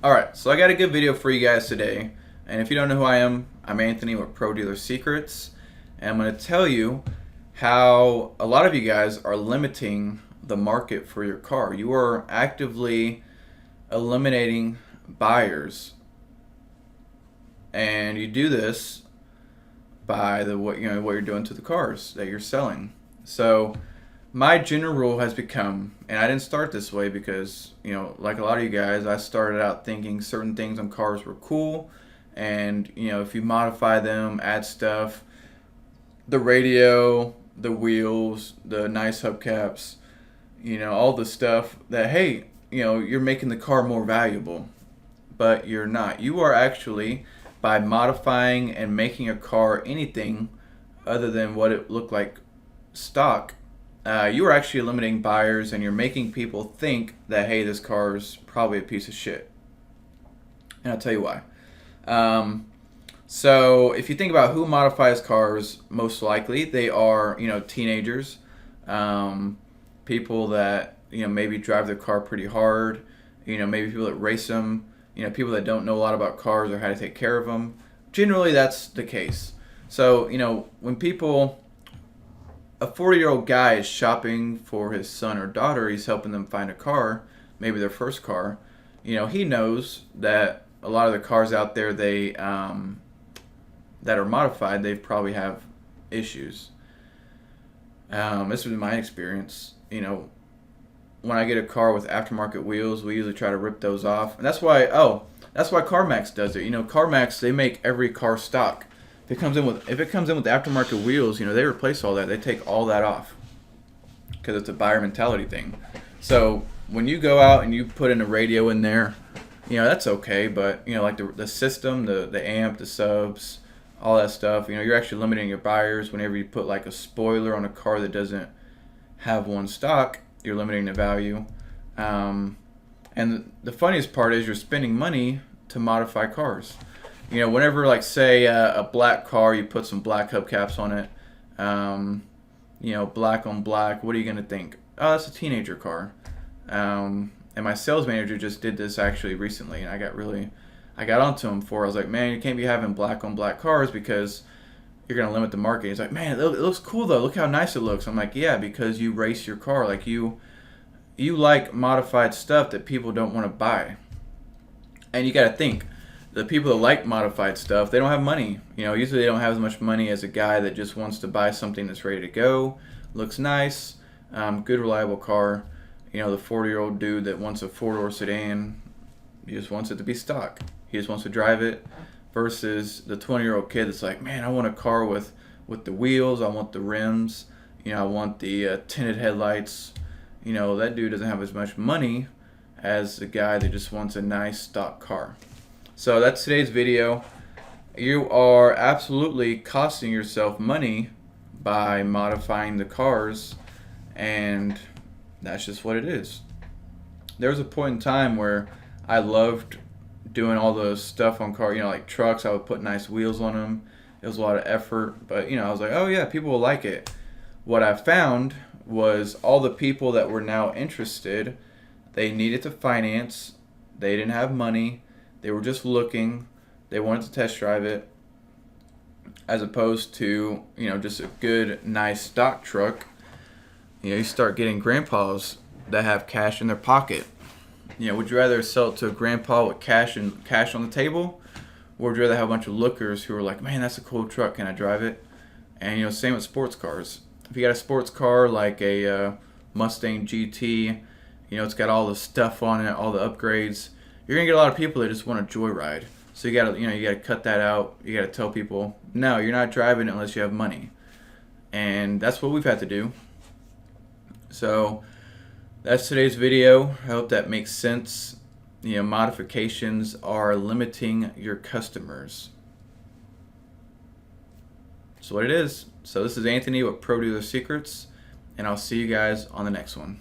Alright, so I got a good video for you guys today, and if you don't know who I am, I'm Anthony with Pro Dealer Secrets, and I'm going to tell you how a lot of you guys are limiting the market for your car. You are actively eliminating buyers, and you do this by what you're doing to the cars that you're selling. So my general rule has become, and I didn't start this way because, like a lot of you guys, I started out thinking certain things on cars were cool, and if you modify them, add stuff, the radio, the wheels, the nice hubcaps, all the stuff that, hey, you're making the car more valuable. But you're not. You are actually, by modifying and making a car anything other than what it looked like stock, you are actually eliminating buyers, and you're making people think that, hey, this car is probably a piece of shit. And I'll tell you why. So if you think about who modifies cars, most likely they are, teenagers, people that, maybe drive their car pretty hard, maybe people that race them, people that don't know a lot about cars or how to take care of them. Generally, that's the case. So, when a 40-year-old guy is shopping for his son or daughter, he's helping them find a car, maybe their first car, he knows that a lot of the cars out there that are modified, they probably have issues. This was my experience. When I get a car with aftermarket wheels, we usually try to rip those off, and that's why CarMax does it. CarMax, they make every car stock. If it comes in with aftermarket wheels, they replace all that. They take all that off because it's a buyer mentality thing. So when you go out and you put in a radio in there, that's okay. But like the system, the amp, the subs, all that stuff, you're actually limiting your buyers. Whenever you put like a spoiler on a car that doesn't have one stock, you're limiting the value. And the funniest part is you're spending money to modify cars. Whenever, like, say a black car, you put some black hubcaps on it, black on black, what are you going to think? Oh, that's a teenager car. And my sales manager just did this actually recently, and I got onto him for it. I was like, man, you can't be having black on black cars because you're going to limit the market. He's like, man, it looks cool though. Look how nice it looks. I'm like, yeah, because you race your car. Like, you like modified stuff that people don't want to buy. And you got to think, the people that like modified stuff, they don't have money. Usually they don't have as much money as a guy that just wants to buy something that's ready to go, looks nice, good reliable car. The 40-year-old dude that wants a 4-door sedan, he just wants it to be stock. He just wants to drive it, versus the 20-year-old kid that's like, man, I want a car with the wheels, I want the rims, I want the tinted headlights. That dude doesn't have as much money as the guy that just wants a nice stock car. So that's today's video. You are absolutely costing yourself money by modifying the cars, and that's just what it is. There was a point in time where I loved doing all the stuff on cars, like trucks. I would put nice wheels on them. It was a lot of effort, but I was like, oh yeah, people will like it. What I found was all the people that were now interested, they needed to finance, they didn't have money, they were just looking, they wanted to test drive it, as opposed to, just a good, nice stock truck. You start getting grandpas that have cash in their pocket. Would you rather sell it to a grandpa with cash on the table, or would you rather have a bunch of lookers who are like, man, that's a cool truck, can I drive it? And same with sports cars. If you got a sports car like a Mustang GT, it's got all the stuff on it, all the upgrades, you're gonna get a lot of people that just want to joyride. So you gotta cut that out. You gotta tell people, no, you're not driving it unless you have money. And that's what we've had to do. So that's today's video. I hope that makes sense. Modifications are limiting your customers. That's what it is. So this is Anthony with Pro Dealer Secrets, and I'll see you guys on the next one.